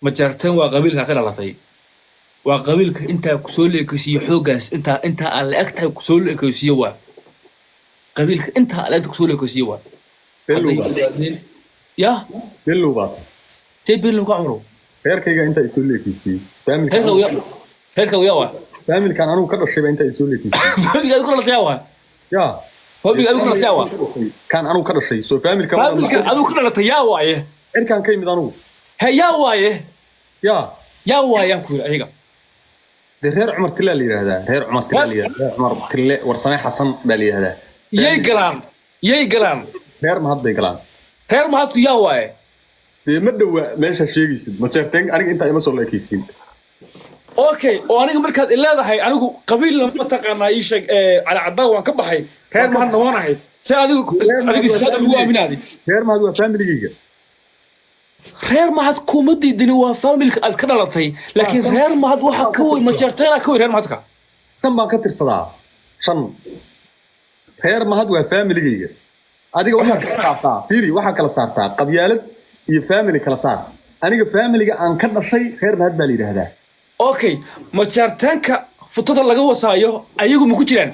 ما جرتين وقبيلك كده لطي وقبيلك أنت كسول إكسي حوجس أنت على أكتر كسول إكسي وا قبيلك أنت على أكتر كسول إكسي وا هذا يا اللغة تبي اللي عمره غير كيجا أنت يقول لك يسي فاهم هيك ويا هيك ويا وا فاهم كان أنا وكذا شيء أنت يقول لك يسي فبيجي يقول لك يا وا يا فبيجي يقول لك يا وا كان أنا وكذا شيء سو فاهم كان أنا كنا نتيا وايه غير كان كي مدانو هي يا وايه يا وايه كل هيك غير عمر تلا اللي هذا غير عمر تلا اللي هذا عمر تلا ورسمي حسن بالي هذا يي جرام غير ما هذا يقلان غير ما هاد يا وايه مدوا ليش هالشيء يصير ما تعرفين أنا أنت ما صار لك يصير اوكي وانيga markaad ilaadahay anigu qabiil lama taqaana ii sheeg ala cadaa waan ka baxay reer ma noqonahay si adigu saad ugu aaminaadi reer ma waa family-giga reer ma had kuma diidin waa family-ka aad ka dhalatay laakiin reer ma had waxa ka way ma jarteena ka way reer ma hadka tan baan ka tirsadaa shan reer ma had waa family-giga adiga waxa ka saartaa fiiri waxa kala saartaa qabyaalad iyo family kala saar aniga family-ga aan ka dhashay reer ma had baa la yiraahdaa اوكي ما جرتانka futada laga wasaayo ayagu ma ku jiraan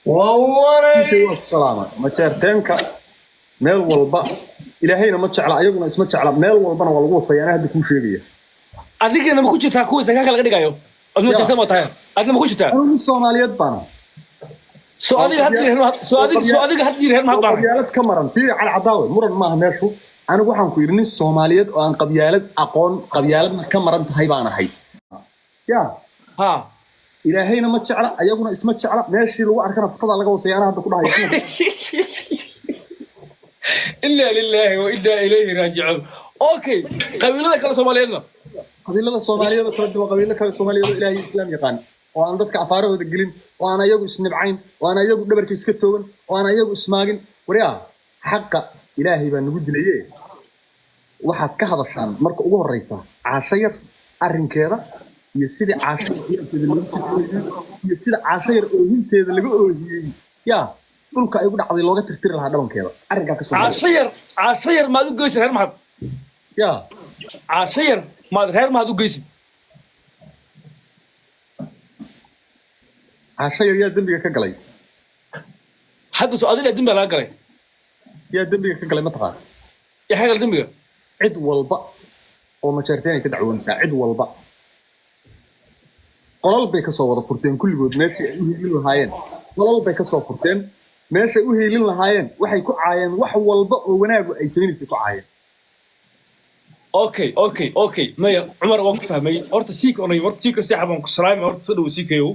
waa salaama ma jarteenka meel walba ilaahayna ma jecla ayaguna isma jecla meel walbana waa lagu wasayaa hadda ku sheegaya adigana ma ku jirtaa kuwa saaka laga dhigayo adna jartan ma tahay adna ma ku jirtaa anu Soomaaliyeed baan adiga hadii reer ma baan qabyaalad ka maran fiiri cala cadaawe muran maaha meeshu anigu waxaan ku yiri nin Soomaaliyeed oo aan qabyaalad aqoon qabyaaladna ka maran tahay baan ahay ha ilaahayna ma jecla ayaguna isma jecla meeshii lagu arkana futada laga wasayaana hadda ku dhahay illa lillahi wa inna ilayhi raaji'un okay qabiilada kala Soomaaliyeedna qabiilada Soomaaliyeed kala duwan qabiilada kala Soomaaliyeed ilaahay islaam yaqaan oo aan dadka afaarahooda gelin oo aan ayagu isnibcayn oo aan ayagu dhabarka iska toogan oo aan ayagu ismaagin wariyaa xaqa ilaahay baa nagu dilayay waxaad ka hadashaan marka ugu horeysa caashayar arrinkeeda iyo sidii caashayarkeeda lagu sameeyay iyo sida caashayar oohinteeda laga oohiyay dhulka ay ugu dhacday looga tirtiri lahaa dhabankeeda arrinka ka soo caashayar maad u geysay reer maxad caashayar maad reer maxad u geysay caashayar yaa dambiga ka galay hadda soo adiga dambiga laga galay yaa dambiga ka galay ma taqaan yaa xagal dambiga cid walba oo ma jarteen ka dacwoonaysaa cid walba qolal bay ka soo wada furteen kulligood meeshii ay u hiilin lahaayeen qolal bay ka soo furteen meeshay u hiilin lahaayeen waxay ku caayeen wax walba oo wanaagu ay sameynayso ku caayeen okay maya Umar waan ku fahmay horta siik oo horta siik saxaban ku salaamay horta soo siikayo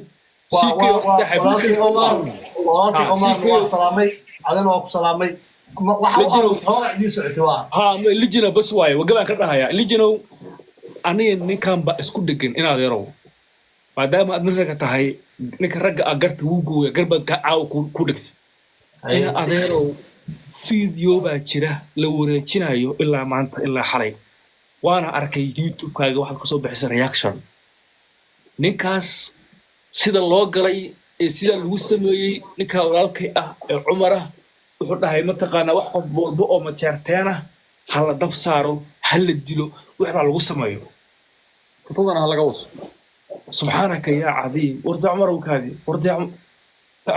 Omar salaamay adana waa ku salaamay lijina bas waaye wagabaan ka dhahayaa lijinow aniga ninkan ba isku dhegan inaad yarow maadaama aad ninka tahay ninka ragga garta wuu gooya garbaad ka caaw ku dhigtay ina adeerow video baa jira la wareejinayo ilaa maanta ilaa xalay waana arkay YouTube-kaaga waxaad kasoo bixisay reaction ninkaas sida loo galay ee sida lagu sameeyay ninka walaalkay ah ee Umar ah wuxuu dhahay ma taqaana wax qof walba oo ma jarteena hala dab saaro hala dilo wax baa lagu sameeyo futadana laga waso subhanaka ya cadiim warda Umar wakaadi warda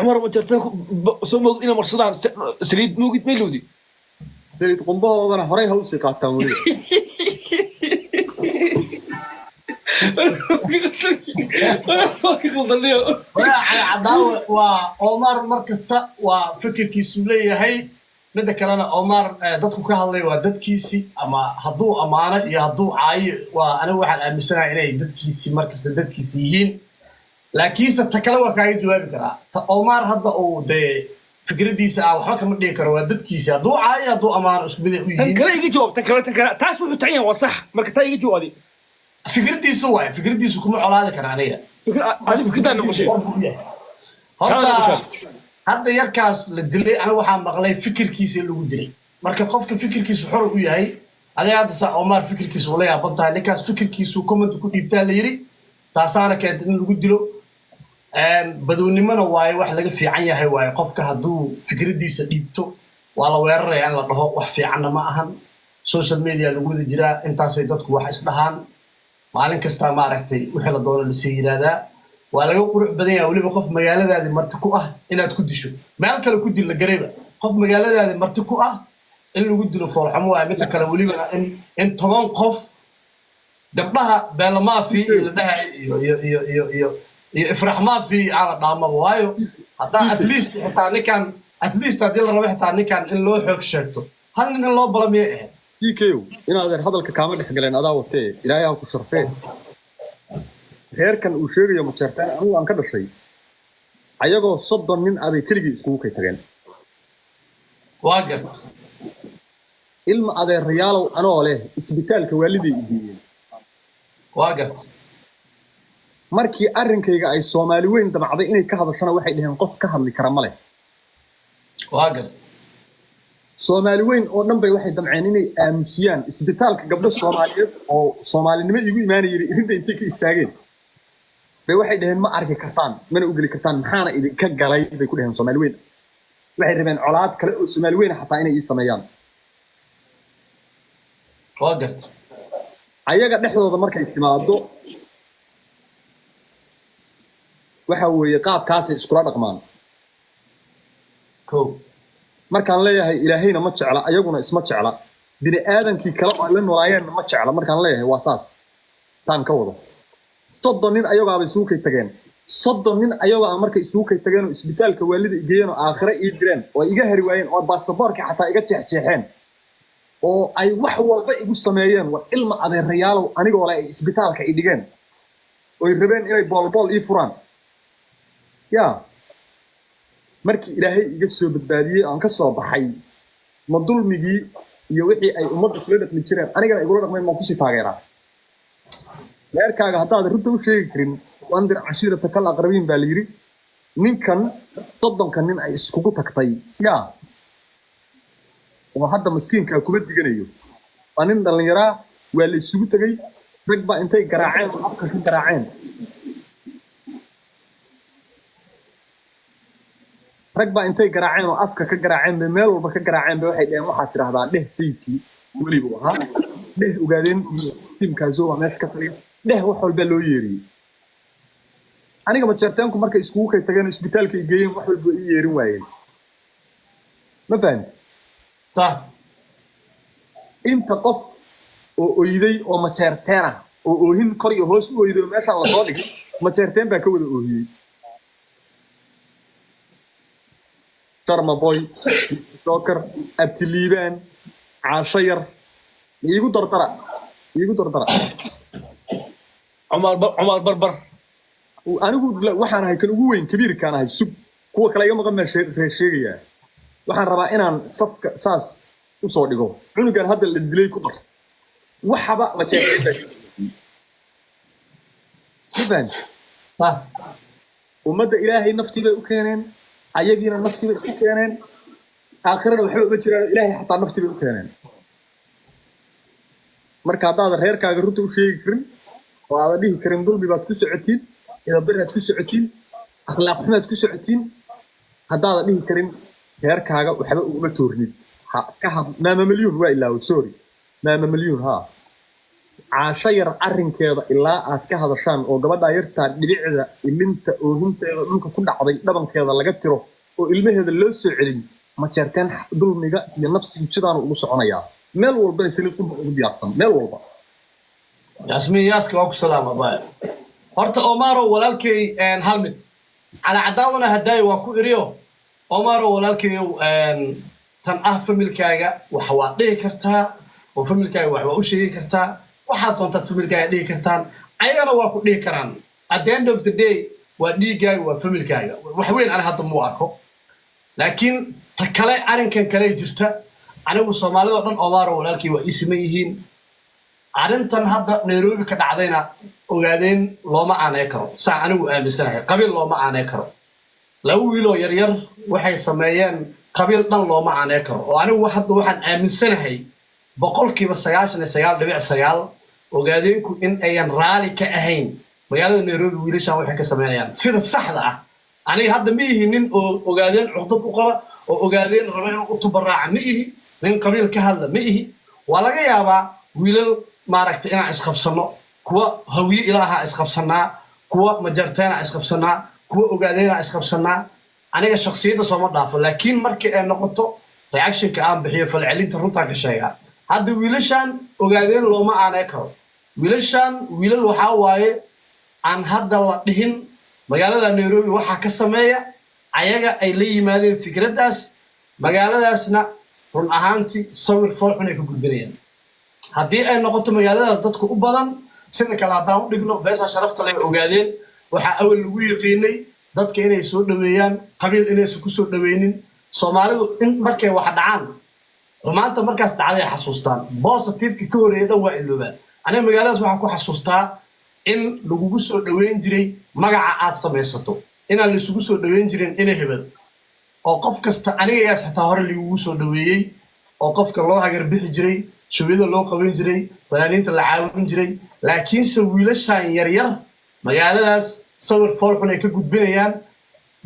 Umar ma jarteen soo moogid ina marsadaan saliid moogid meelowdi saliid qumbahoodana horay ha u sii qaataan wali عداوة وعمر مركزتا وفكر كيسو ليهي مدى كلانا عمر دادكو كهالي ودادكيسي أما هدو أمانة يا هدو عاي وأنا واحد أمسنا إليه دادكيسي مركز دادكيسيين لكيسة تكلوا كاي جوابي كرا عمر هدا أو دي فكرة ديسا أو حركة مدى كرا دادكيسي هدو عاي هدو أمانة اسكبيني أويين تنكرا يجي جواب تنكرا تاسو بتعين وصح مركتا يجي جوابي فكرة ديسو كم علاقة كرانية فكرة نقشة هذا يركز للدليل أنا واحد مغلي فكر كيس اللي ودري مركب قفك فكر كيس حر وياهي أنا هذا ساعة عمر فكر كيس ولا يا بنتها نكاس فكر كيس وكم تكون يبتال يري تاسانا كانت اللي ودلو بدون ما نواي واحد لقى في عيا هواي قفك هدو فكر ديس يبتو ولا وير يعني الله وح في عنا ما أهم social media lagu wada jiraa intaasay dadku wax isdhahaan maalin kasta ma aragtay wixii la doono la sii yiraahdaa waa laga qurux badan yahay waliba qof magaaladaadi marti ku ah inaad ku disho meel kale ku dil la gareeba qof magaaladaadi marti ku ah in lagu dilo foolxamo waa mid kale waliba in 10 qof gabdhaha beelmaafi la dhahay iyo ifrax maafi ala dhaama waayo hadaa at least hadii la rabo xitaa ninkan in loo xoog sheegto hal nin in loo balamiyo TKO inaad hadalka kaama dhex galeen adaa watee ilaahay ha ku sharfee reerkan uu sheegayo ma jartaan anigu aan ka dhashay ayagoo 30 nin abay keligii iskugu kay tageen waa gart ilma adeerayaalow anoo leh isbitaalka waalidey idiyeen waa gart markii arrinkayga ay Soomaali weyn damacday inay ka hadashana waxay dhaheen qof ka hadli kara ma leh waa gart Soomaali weyn oo dhan bay waxay damceen inay aamusiyaan isbitaalka gabdho Soomaaliyeed oo Soomaalinimo igu imaanayay irinta intay ka istaageen bay waxay dhaheen ma arki kartaan mana u gali kartaan maxaana idinka galay bay ku dhaheen Soomaali weyn waxay rabeen colaad kale oo Soomaali weyn xataa inay ii sameeyaan waa gart ayaga dhexdooda markay timaado waxa weeye qaabkaas iskula dhaqmaan markaan leeyahay ilaahayna ma jecla ayaguna isma jecla bini aadankii kale oo la noolaayeen ma jecla markaan leeyahay waa saas taan ka wado 30 nin ayaga ay isugu kay tageen 30 nin ayaga markay isugu kay tageen oo isbitaalka waalida igeyeen oo aakhira ii direen oo iga hari waayeen oo baasaboorka xataa iga jeexjeexeen oo ay wax walba igu sameeyeen waa ilma adeerayaalow anigoo la isbitaalka i dhigeen oo ay rabeen inay boolbool ii furaan yaa markii ilaahay iga soo badbaadiyay aan ka soo baxay ma dulmigii iyo wixii ay ummadda kula dhaqmi jireen anigana igula dhaqmay ma ku sii taageeraa reerkaaga haddaad runta u sheegi karin wandir cashiirata kal aqrabiin baa la yiri ninkan 30 nin ay iskugu tagtay yaa oo hadda miskiinka kuma diganayo waa nin dhalinyaro waa la isugu tagay rag baa intay garaaceen oo afka ka garaaceen rag baa intay garaaceen oo afka ka garaaceen bay meel walba ka garaaceen bay waxay dhaheen waxaad tiraahdaa dheh sayidkii weliba ahaa dheh ogaadeen tiimkaasoo waa meesha ka taliya dheh wax walba loo yeeriyey aniga ma jartaanku markay iskugu kay tageen isbitaalka ay geeyeen wax walba ii yeerin waayeen ma fahmi inta qof oo oyday oo ma jartaan ah oo oohin kor iyo hoos u oyday meesha la soo dhigay ma jartaan baa ka wada oohiyey Sharma boy soccer abtiliban caashayar iigu dardara Umar barbar anigu waxaan ahay kan ugu weyn kabiirkaan ahay sub kuwa kale iga maqan sheegaya waxaan rabaa inaan safka saas u soo dhigo cunugan hadda la dilay ku dar waxaba ma jeexay ummadda ilaahay naftii bay u keeneen ayagiina naftii bay isu keeneen aakhirana waxba uma jiraan ilaahay xataa naftii bay u keeneen marka haddaad reerkaaga runta u sheegi karin oo aad dhihi karin dulmi baad ku socotiin idabiraad ku socotiin akhlaaq xumaad ku socotiin haddaad dhihi karin reerkaaga waxba uguma toornid ka had maama milyuun waa ilaa sorry maama milyuun ha caasha yar arrinkeeda ilaa aad ka hadashaan oo gabadha yarta dhibicda ilinta oo runteeda dhulka ku dhacday dhabankeeda laga tiro oo ilmaheeda loo soo celin ma jartaan dulmiga iyo nafsiga sidaan ugu soconayaa meel walba saliid ku diyaarsan meel walba yasmin yaaska waa ku salaama baa horta Omaro walaalkay hal mid ala cadaawna haday waa ku iriyo Omaro walaalkay tan ah familkaaga waxa waa dhigi kartaa oo familkaaga waxa u sheegi kartaa waxaad doontaa familkaaga dhigi kartaan ayagana waa ku dhigi karaan at the end of the day waa dhigaaga waa familkaaga wax weyn aan hadda mu arko laakiin ta kale arrinkan kale jirta anigu Soomaalida dhan Omaro walaalkay waa isma yihiin arrintan hadda Nairobi ka dhacdayna ogaadeen looma aanay karo saa anigu aaminsanahay qabiil looma aanay karo laba wiilo yar yar waxay sameeyeen qabiil dhan looma aanay karo oo anigu hadda waxaan aaminsanahay 99.9 ogaadeenku in ayan raali ka ahayn magaalada Nairobi wiilashan waxay ka sameeyaan sida saxda ah aniga hadda ma yihiin oo ogaadeen cudub u qaba oo ogaadeen raba inuu u tabaraaca ma yihi nin qabiil ka hadla ma yihi waa laga yaabaa wiilal maaragtay inaan isqabsano kuwa hawiye ilaaha isqabsanaa kuwa majarteena isqabsanaa kuwa ogaadeena isqabsanaa aniga shakhsiyada soo ma dhaafo laakiin markii ay noqoto reactionka aan bixiyo falcelinta runta ka sheega hadda wiilashan ogaadeen looma aanay karo wiilashan wiilal waxa waaye aan hadda la dhihin magaalada Nairobi waxa ka sameeya ayaga ay la yimaadeen fikradaas magaaladaasna run ahaantii sawir foolxun ay ku gudbinayaan haddii ay noqoto magaaladaas dadku u badan sida kale haddaan u dhigno beesha sharafta leh ogaadeen waxa awal lagu yiqiinay dadka inay soo dhaweeyaan qabiil inaysan ku soo dhaweynin Soomaalidu in markay wax dhacaan maanta markaas dhacday xasuustaan positive ka horeeyay waa iloobaan aniga magaaladaas waxa ku xasuustaa in lagu soo dhaweyn jiray magaca aad samaysato inaan la isugu soo dhaweyn jirin inay hebel oo qof kasta aniga xitaa hore lagu soo dhaweeyay oo qofka loo hagar bixi jiray shubida loo qaban jiray fanaaniinta la caawin jiray laakiin se wiilashan yar yar magaaladaas sawir foolxun ay ka gudbinayaan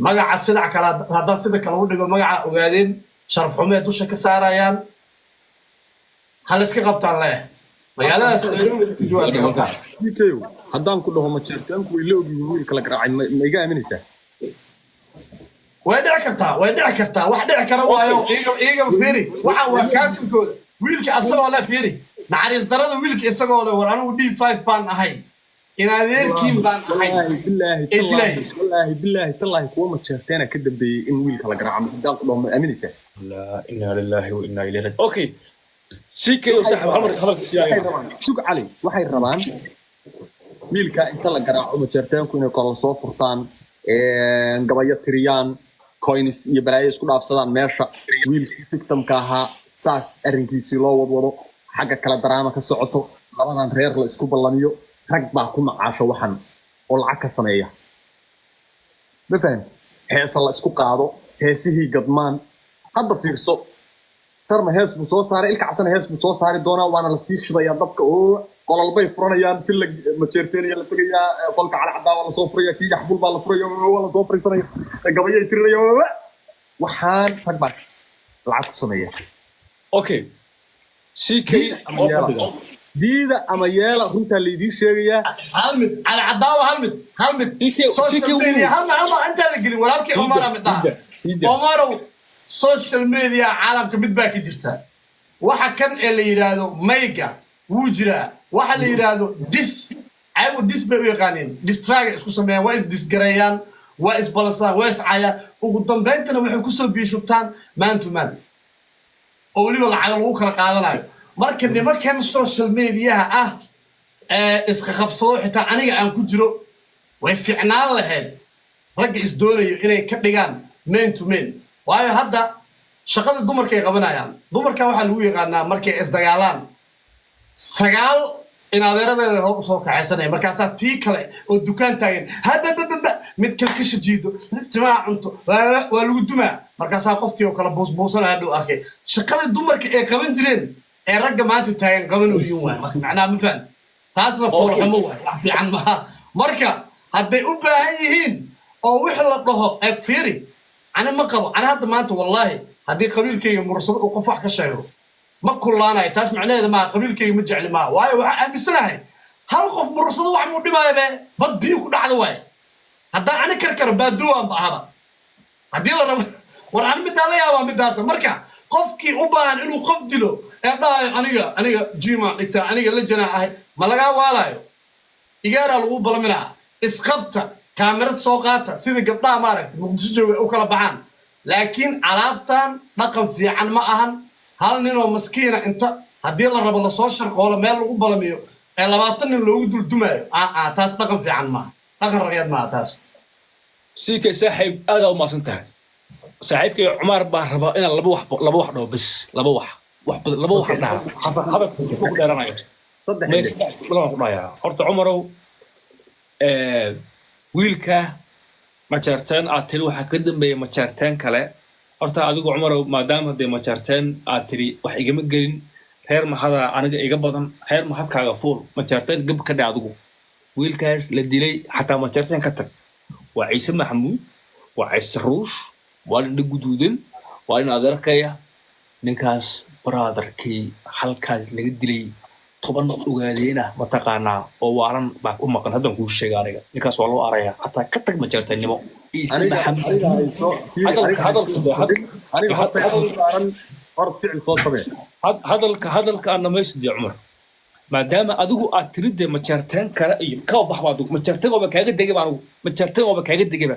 magaca sida kala haddaan sida kale u dhigo magaca ogaadeen sharaf xumeed dusha ka saarayaan hal iska qabtaan leh magaaladaas haddaan ku dhaho majeertaanku way la ogyihiin wiilka la garaacay ma iga aaminaysaa way dhici kartaa wax dhici kara waayo iyaga fiiri waxa waa kaasilkooda wiilka asagoo la fiiri naxariis darada wiilka isagoo la war anigu D5 baan ahay in adeerkiin baan ahay billahi tallahi kuwa majeertaana ka dambeeyay in wiilka la garaaco haddaan ku dhaho ma aaminaysaa la inna lillahi wa inna ilayhi raji'un okay سيكي وسحب عمرك خبرك السياقي شوك علي waxay rabaan wiilka inta la garaaco majeertaanku inay kala soo furtaan gabayo tiriyaan coins iyo balaayo isku dhaafsadaan meesha wiilka victimka ahaa saas arrinkiisii loo wadwado xagga kala daraama ka socoto labadan reer la isku ballamiyo rag baa ku macaasho waxan oo lacag ka sameeya ma faham heesa la isku qaado heesihii gadmaan hadda fiirso tarma hees buu soo saaray ilka casana hees buu soo saari doonaa waana la sii shidayaa dabka oo qolalbay furanayaan fil majeerteeniya la tagayaa qolka cali cadaa waa la soo furaya kii yaxbul baa la furaya waa la soo fariisanaya gabayay tirinaya waxaan rag baa lacag sameeya okay سيكي diida ama yeela runta la idin sheegaya halmid cali cadaa halmid social media halma inta la gelin walaalkii Omar Amida Omar social media caalamka mid baa ka jirta waxa kan ee la yiraahdo mega wuu jira waxa la yiraahdo ayagu bay u yaqaaneen distract isku sameeyaan waa is disgareeyaan waa is balasaan waa is caayaan ugu dambeyntina waxay ku soo biishubtaan man to man oo waliba lacag lagu kala qaadanayo marka nimankan social media ah iska qabsado xitaa aniga aan ku jiro way fiicnaan lahayd ragga is doonayo inay ka dhigaan man to man waayo hadda shaqada dumarkay qabanayaan dumarka waxa lagu yaqaanaa markay is dagaalaan sagaal in adeeradeeda hor soo kaxaysanay markaas tii kale oo dukaan taagan hadda mid kale ka shajiido timaa cunto waa lagu dumaa markaas qoftii oo kala boosboosana hadhow arkay shaqada dumarka ay qaban jireen ee ragga maanta taagan qabanayeen waa macnaa ma faham taasna foolxumo waa wax fiican ma marka hadday u baahan yihiin oo wixii la dhaho ay fiiri أنا ما قبل أنا هذا ما أنت والله هذه قبيل كي مرصد وقف واحد كشيء ما كلنا يتاس معناه إذا ما قبيل كي مجع لما واي بسنة هاي هل قف مرصد واحد مودي ما يبى بدي يكون على واي هذا أنا كركر بدوام بهذا هذه ورا عم بتالي يا وام بداسة مركا قف كي أبان إنه قف دلو أنا جيما أنا لجنا هاي ما لقى والايو يجارا لو بلا منها إسقطت كاميرا سوقاتها سيدي قبطها مارك مقدسو او كلا بحان لكن علاقتان رقم في عن ما اهم هل نينو مسكينه انت هدي لا رب لا سو شرق ولا ميل لو بلميو ee 20 nin loogu dul dumaayo taas dhaqan fiican ma dhaqan raqyad ma taas سيكي صاحب هذا وما سنتهي صاحبك عمر باه ربا ان لبا wax dhaw bas laba wax dhaha haba ku dheeranayo saddex laba ku dhaya horta Umarow wiilka majartan aad tiri waxa ka dambeeyay majartan kale horta adigu Umarow maadaama haday majartan aad tiri wax igama gelin reer mahada aniga iga badan reer mahadkaaga fuul majartan gab ka dhacay adigu wiilkaas la dilay xataa majartan ka tag waa Ciise Maxamuud waa Ciise Ruush waa la guduudan waa in adeerkaya ninkaas brotherkii halkaas laga dilay 10 ogaadeyna mataqaana oo waalan baa u maqan hadan kuu sheegay aniga ninkaas waa loo araya hataa ka tag ma jartanimo aniga hayso aniga hataa orod ficil soo sabee hadalka aan dhamaystiyo Cumar maadaama adigu aad tiride ma jartan kale iyo ka baxbaad ma jartan oo kaaga degay baan ma jartan oo kaaga degay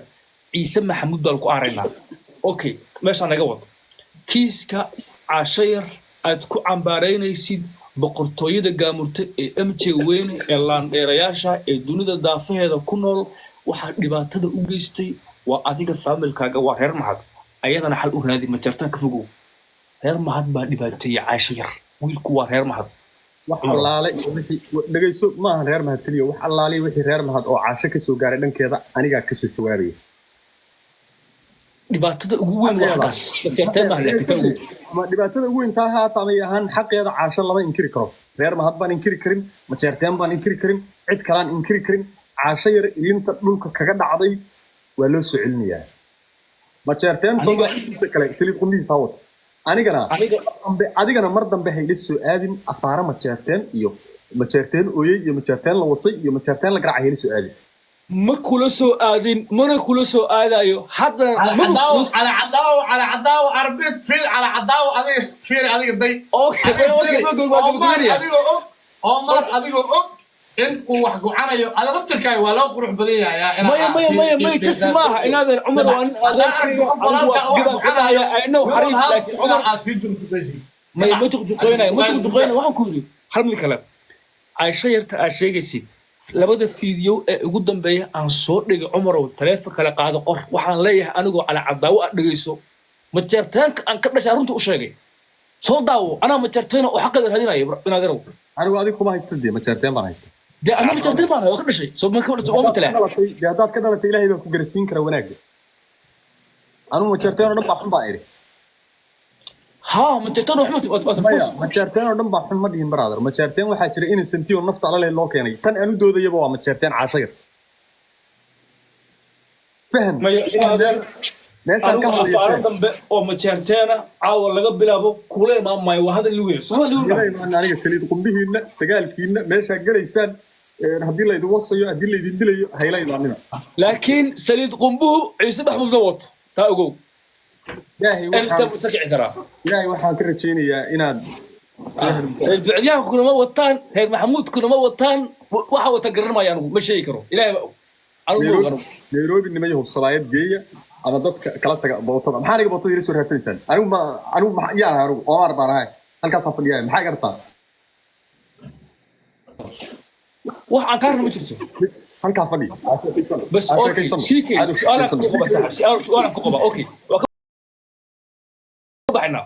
ciise maxamuud baa ku aaraynaa okay meesha naga wado kiiska caashayar aad ku cambaaraynaysid boqortooyada gaamurta ee MJ weyn ee laandheerayaasha ee dunida daafaheeda ku nool waxa dhibaatada u geystay waa adiga familkaaga waa reer mahad ayadana xal u raadi ma jartan ka fogow reer mahad baa dhibaateeyay caashayar wiilku waa reer mahad wax allaale wixii dhageyso ma aha reer mahad kaliya wax allaale wixii reer mahad oo caasho ka soo gaaray dhankeeda aniga ka soo jawaabay dhibaatada ugu weyn waa taas jartan ma laakiin ma dhibaatada ugu weyn taa haata ama yahan xaqeeda caasho lama inkiri karo reer mahad baan inkiri karin ma jartan baan inkiri karin cid kale aan inkiri karin caasho yar ilinta dhulka kaga dhacday waa loo soo celinayaa ma jartan soo kale kaliya qumbiisa wad adigana mar dambe hayla soo aadin afaara ma jartan iyo ma jartan ooyay iyo ma jartan la wasay iyo ma jartan la garacay hayla soo aadin ما كل سو آدين ما كل سو آدايو حتى على عداو أربيت فيل على عداو أبي فيل أبي بي أوكي عمر أبي إن وحقو عنا على نفس الكاي ولا قروح بديه يا ما تسمعها إن هذا عمر وأن هذا إنه حريص لكن عمر ما تقولين وهم كوري حرم الكلام عايشة عايشة جسيد labada fiideo ee ugu dambeeyay aan soo dhigay Cumar oo taleefan kala qaado qor waxaan leeyahay anigu cala cadaawo aad dhigayso ma jartaanka aan ka dhashay runta u sheegay soo daawo ana ma jartaana oo xaqada raadinayo inaad garow anigu adigu kuma haystay ma jartaan baan haystay ana ma jartaan baan ka dhashay soo ma ka dhashay oo ma tala hadaad ka dhalatay ilaahay baa ku garsiin kara wanaag anigu ma jartaan oo dhan baa xun baa iri ها ما jartaan ma jartaan oo dhan baa xun ma dhihin brother ma jartaan waxa jira in sentiyo nafta ala leh loo keenay tan aanu doodayaba waa ma jartaan caashayr faham meesha ka hadlayay dambe oo ma jartaana caawa laga bilaabo kule maamay waa hadal weyn soo aniga saliid qumbihiina dagaalkiina meesha galeysaan hadii la idin wasayo hadii la idin dilayo hayla imaamina laakiin saliid qumbuhu ciise maxmuud wato taa ogow إلهي waxaan ka rajeynayaa inaad بعديها كنا وطان هي محمود كنا وطان waxa wata garanaya anigu ma sheegi karo ilaahay Nairobi nimay hubsadaayad geeya ama dadka kala taga bootada maxaa aniga bootada ila soo raadsanaysan anigu ma yaa anigu Omar baan ahay halkaas fadhiyaa maxaa gartaa wax aan ka rabno jirto bas halka fadhi bas okay shiki ana ku qaba okay baxna